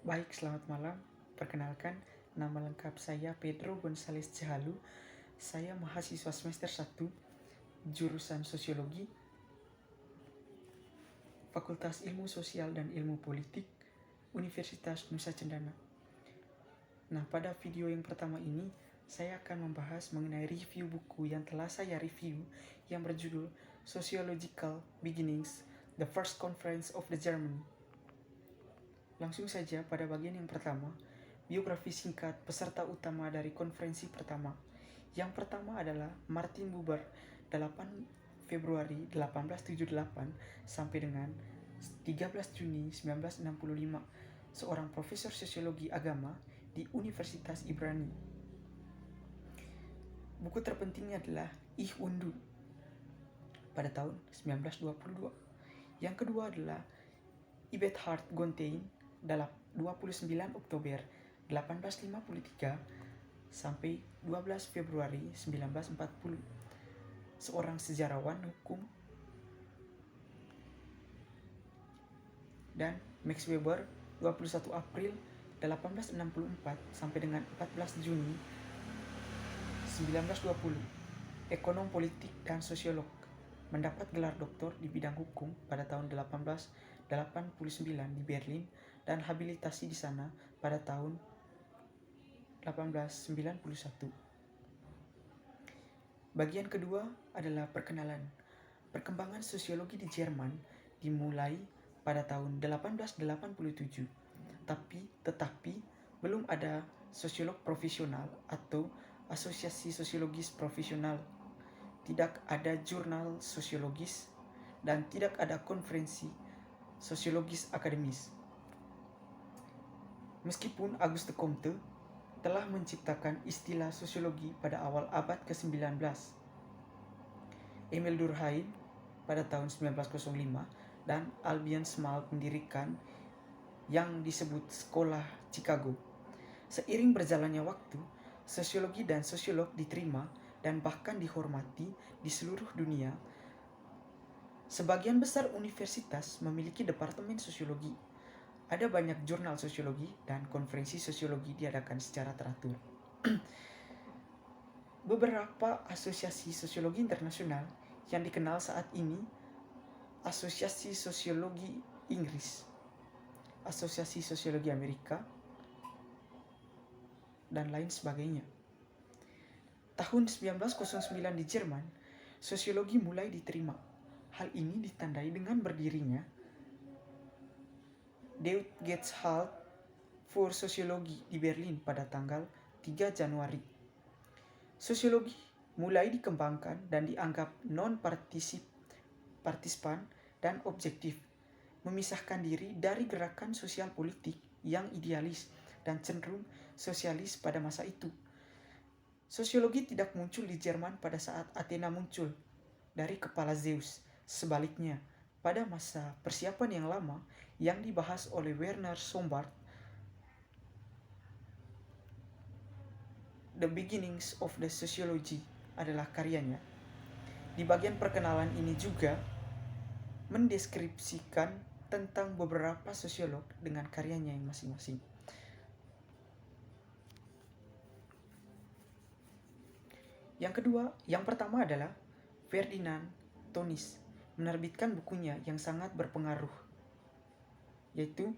Baik, selamat malam. Perkenalkan, nama lengkap saya Pedro Gonzales Cehalu. Saya mahasiswa semester 1, jurusan Sosiologi, Fakultas Ilmu Sosial dan Ilmu Politik, Universitas Nusa Cendana. Nah, pada video yang pertama ini, saya akan membahas mengenai review buku yang telah saya review yang berjudul Sociological Beginnings, The First Conference of the German. Langsung saja pada bagian yang pertama, biografi singkat peserta utama dari konferensi pertama. Yang pertama adalah Martin Buber, 8 Februari 1878 sampai dengan 13 Juni 1965, seorang profesor sosiologi agama di Universitas Ibrani. Buku terpentingnya adalah Ich und Du pada tahun 1922. Yang kedua adalah Eberhard Gontijn dalam 29 Oktober 1853 sampai 12 Februari 1940, seorang sejarawan hukum. Dan Max Weber 21 April 1864 sampai dengan 14 Juni 1920, ekonom politik dan sosiolog, mendapat gelar doktor di bidang hukum pada tahun 1889 di Berlin dan habilitasi di sana pada tahun 1891. Bagian kedua adalah perkenalan. Perkembangan sosiologi di Jerman dimulai pada tahun 1887, tetapi belum ada sosiolog profesional atau asosiasi sosiologis profesional, tidak ada jurnal sosiologis, dan tidak ada konferensi sosiologis akademis. Meskipun Auguste Comte telah menciptakan istilah sosiologi pada awal abad ke-19, Emil Durkheim pada tahun 1905 dan Albion Smalt mendirikan yang disebut Sekolah Chicago. Seiring berjalannya waktu, sosiologi dan sosiolog diterima dan bahkan dihormati di seluruh dunia. Sebagian besar universitas memiliki departemen sosiologi. Ada banyak jurnal sosiologi dan konferensi sosiologi diadakan secara teratur. Beberapa asosiasi sosiologi internasional yang dikenal saat ini: Asosiasi Sosiologi Inggris, Asosiasi Sosiologi Amerika, dan lain sebagainya. Tahun 1909 di Jerman, sosiologi mulai diterima. Hal ini ditandai dengan berdirinya Deutsche für Soziologie di Berlin pada tanggal 3 Januari. Sosiologi mulai dikembangkan dan dianggap non-partisipan dan objektif, memisahkan diri dari gerakan sosial politik yang idealis dan cenderung sosialis pada masa itu. Sosiologi tidak muncul di Jerman pada saat Athena muncul dari kepala Zeus. Sebaliknya, pada masa persiapan yang lama yang dibahas oleh Werner Sombart, The Beginnings of the Sociology adalah karyanya. Di bagian perkenalan ini juga mendeskripsikan tentang beberapa sosiolog dengan karyanya yang masing-masing. Yang pertama adalah Ferdinand Tönnies menerbitkan bukunya yang sangat berpengaruh, yaitu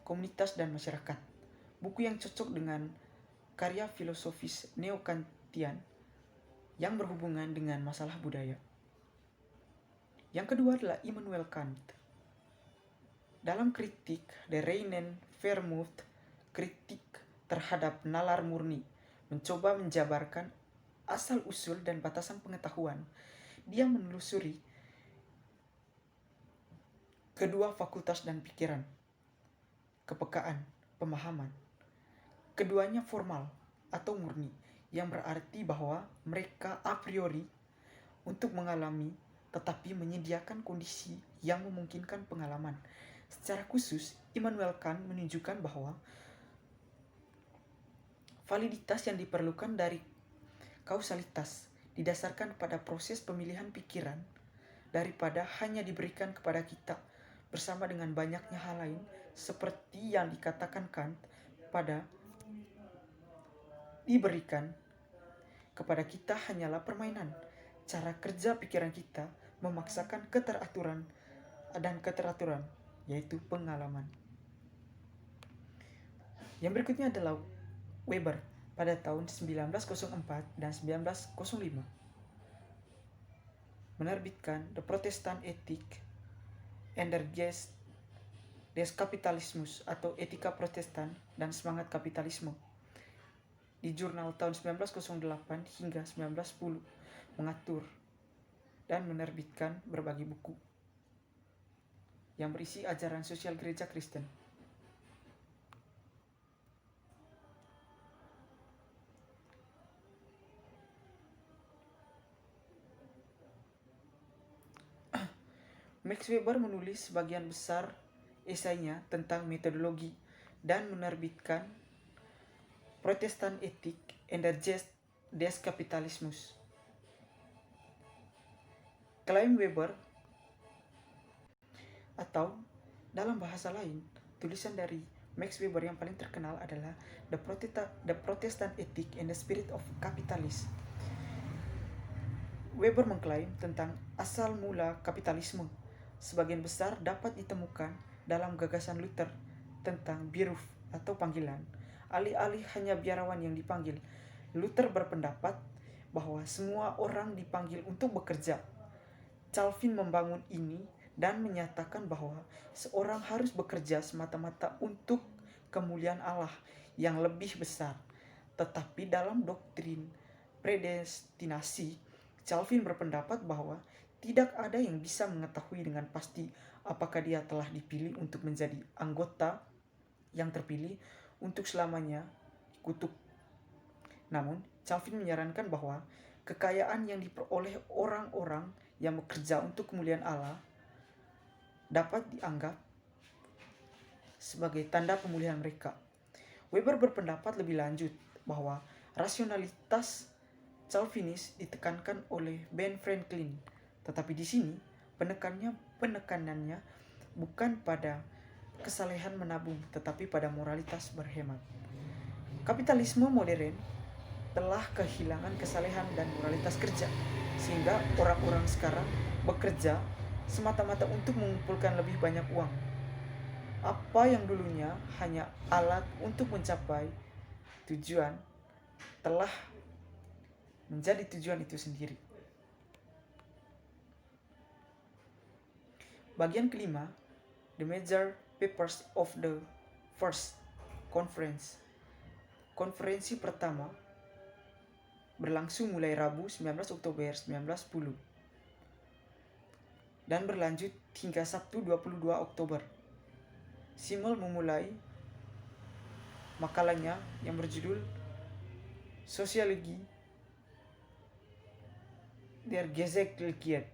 Komunitas dan Masyarakat. Buku yang cocok dengan karya filosofis neo-Kantian yang berhubungan dengan masalah budaya. Yang kedua adalah Immanuel Kant. Dalam kritik Der reinen Vernunft, kritik terhadap nalar murni, mencoba menjabarkan asal-usul dan batasan pengetahuan. Dia menelusuri kedua fakultas dan pikiran, kepekaan, pemahaman. Keduanya formal atau murni, yang berarti bahwa mereka a priori untuk mengalami tetapi menyediakan kondisi yang memungkinkan pengalaman. Secara khusus, Immanuel Kant menunjukkan bahwa validitas yang diperlukan dari kausalitas didasarkan pada proses pemilihan pikiran daripada hanya diberikan kepada kita bersama dengan banyaknya hal lain seperti yang dikatakan Kant diberikan kepada kita hanyalah permainan. Cara kerja pikiran kita memaksakan keteraturan, yaitu pengalaman. Yang berikutnya adalah Weber pada tahun 1904 dan 1905 menerbitkan The Protestant Ethic and der Geist des Kapitalismus atau Etika Protestan dan Semangat Kapitalisme di jurnal tahun 1908 hingga 1910 mengatur dan menerbitkan berbagai buku yang berisi ajaran sosial gereja Kristen. Max Weber menulis sebagian besar esainya tentang metodologi dan menerbitkan Protestant Ethic and der Geist des Kapitalismus. Klaim Weber, atau dalam bahasa lain, tulisan dari Max Weber yang paling terkenal adalah The Protestant Ethic and the Spirit of Capitalism. Weber mengklaim tentang asal mula kapitalisme sebagian besar dapat ditemukan dalam gagasan Luther tentang Beruf atau panggilan. Alih-alih hanya biarawan yang dipanggil, Luther berpendapat bahwa semua orang dipanggil untuk bekerja. Calvin membangun ini dan menyatakan bahwa seorang harus bekerja semata-mata untuk kemuliaan Allah yang lebih besar. Tetapi dalam doktrin predestinasi, Calvin berpendapat bahwa tidak ada yang bisa mengetahui dengan pasti apakah dia telah dipilih untuk menjadi anggota yang terpilih untuk selamanya kutuk. Namun, Calvin menyarankan bahwa kekayaan yang diperoleh orang-orang yang bekerja untuk kemuliaan Allah dapat dianggap sebagai tanda pemulihan mereka. Weber berpendapat lebih lanjut bahwa rasionalitas Calvinis ditekankan oleh Ben Franklin, tetapi di sini penekanannya bukan pada kesalehan menabung, tetapi pada moralitas berhemat. Kapitalisme modern telah kehilangan kesalehan dan moralitas kerja, sehingga orang-orang sekarang bekerja semata-mata untuk mengumpulkan lebih banyak uang. Apa yang dulunya hanya alat untuk mencapai tujuan telah menjadi tujuan itu sendiri. Bagian kelima, The Major Papers of the First Conference. Konferensi pertama berlangsung mulai Rabu 19 Oktober 1910 dan berlanjut hingga Sabtu 22 Oktober. Simmel memulai makalahnya yang berjudul Soziologie der Gesellschaft.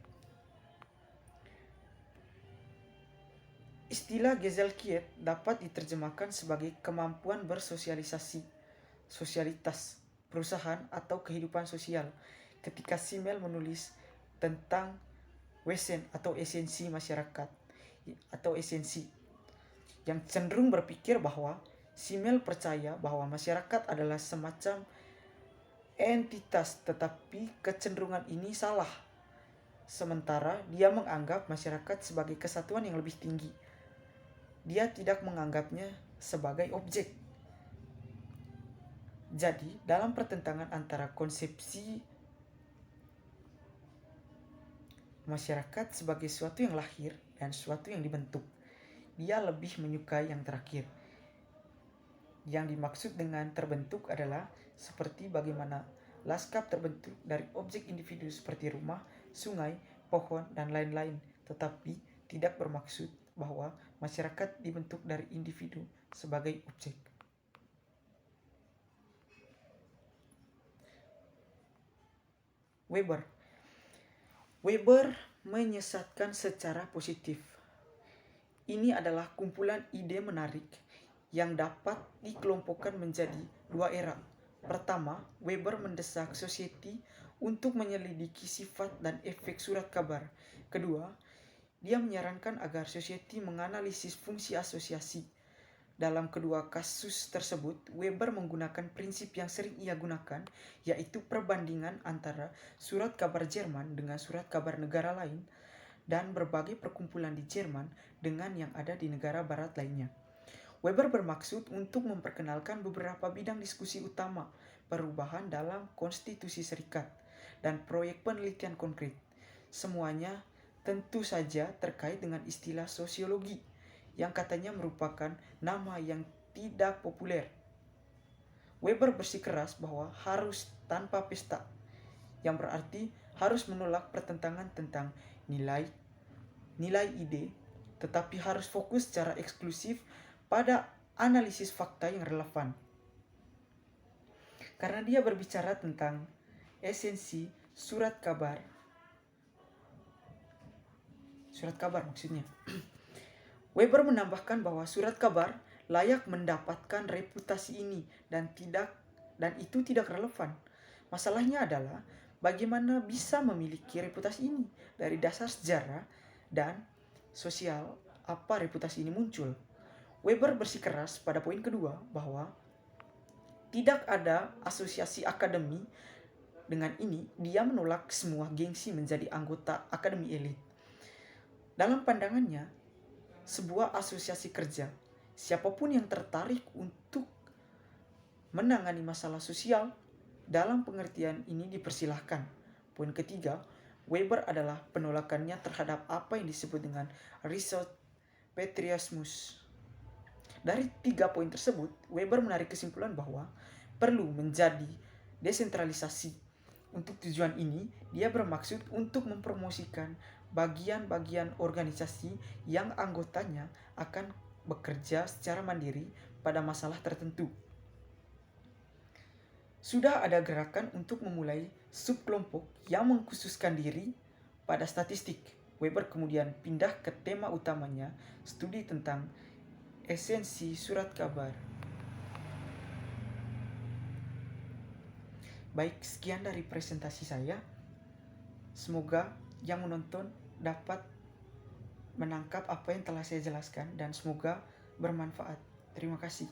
Istilah Gesellschaft dapat diterjemahkan sebagai kemampuan bersosialisasi, sosialitas, perusahaan atau kehidupan sosial. Ketika Simmel menulis tentang Wesen atau esensi masyarakat atau esensi, yang cenderung berpikir bahwa Simmel percaya bahwa masyarakat adalah semacam entitas, tetapi kecenderungan ini salah. Sementara dia menganggap masyarakat sebagai kesatuan yang lebih tinggi. Dia tidak menganggapnya sebagai objek. Jadi, dalam pertentangan antara konsepsi masyarakat sebagai sesuatu yang lahir dan sesuatu yang dibentuk, dia lebih menyukai yang terakhir. Yang dimaksud dengan terbentuk adalah seperti bagaimana lanskap terbentuk dari objek individu seperti rumah, sungai, pohon, dan lain-lain, tetapi tidak bermaksud bahwa masyarakat dibentuk dari individu sebagai objek. Weber menyesatkan secara positif. Ini adalah kumpulan ide menarik yang dapat dikelompokkan menjadi dua era. Pertama, Weber mendesak Society untuk menyelidiki sifat dan efek surat kabar. Kedua, dia menyarankan agar Society menganalisis fungsi asosiasi Dalam kedua kasus tersebut, Weber menggunakan prinsip yang sering ia gunakan, yaitu perbandingan antara surat kabar Jerman dengan surat kabar negara lain dan berbagai perkumpulan di Jerman dengan yang ada di negara barat lainnya. Weber bermaksud untuk memperkenalkan beberapa bidang diskusi utama perubahan dalam konstitusi serikat dan proyek penelitian konkret. Semuanya tentu saja terkait dengan istilah sosiologi yang katanya merupakan nama yang tidak populer. Weber bersikeras bahwa harus tanpa pesta, yang berarti harus menolak pertentangan tentang nilai ide, tetapi harus fokus secara eksklusif pada analisis fakta yang relevan. Karena dia berbicara tentang esensi surat kabar maksudnya. Weber menambahkan bahwa surat kabar layak mendapatkan reputasi ini dan itu tidak relevan. Masalahnya adalah bagaimana bisa memiliki reputasi ini dari dasar sejarah dan sosial apa reputasi ini muncul. Weber bersikeras pada poin kedua bahwa tidak ada asosiasi akademi. Dengan ini, dia menolak semua gengsi menjadi anggota akademi elit. Dalam pandangannya, sebuah asosiasi kerja, siapapun yang tertarik untuk menangani masalah sosial dalam pengertian ini dipersilahkan. Poin ketiga, Weber adalah penolakannya terhadap apa yang disebut dengan resort patriotismus. Dari 3 poin tersebut, Weber menarik kesimpulan bahwa perlu menjadi desentralisasi. Untuk tujuan ini, dia bermaksud untuk mempromosikan bagian-bagian organisasi yang anggotanya akan bekerja secara mandiri pada masalah tertentu. Sudah ada gerakan untuk memulai subkelompok yang mengkhususkan diri pada statistik. Weber kemudian pindah ke tema utamanya, studi tentang esensi surat kabar. Baik, sekian dari presentasi saya. Semoga yang menonton dapat menangkap apa yang telah saya jelaskan dan semoga bermanfaat. Terima kasih.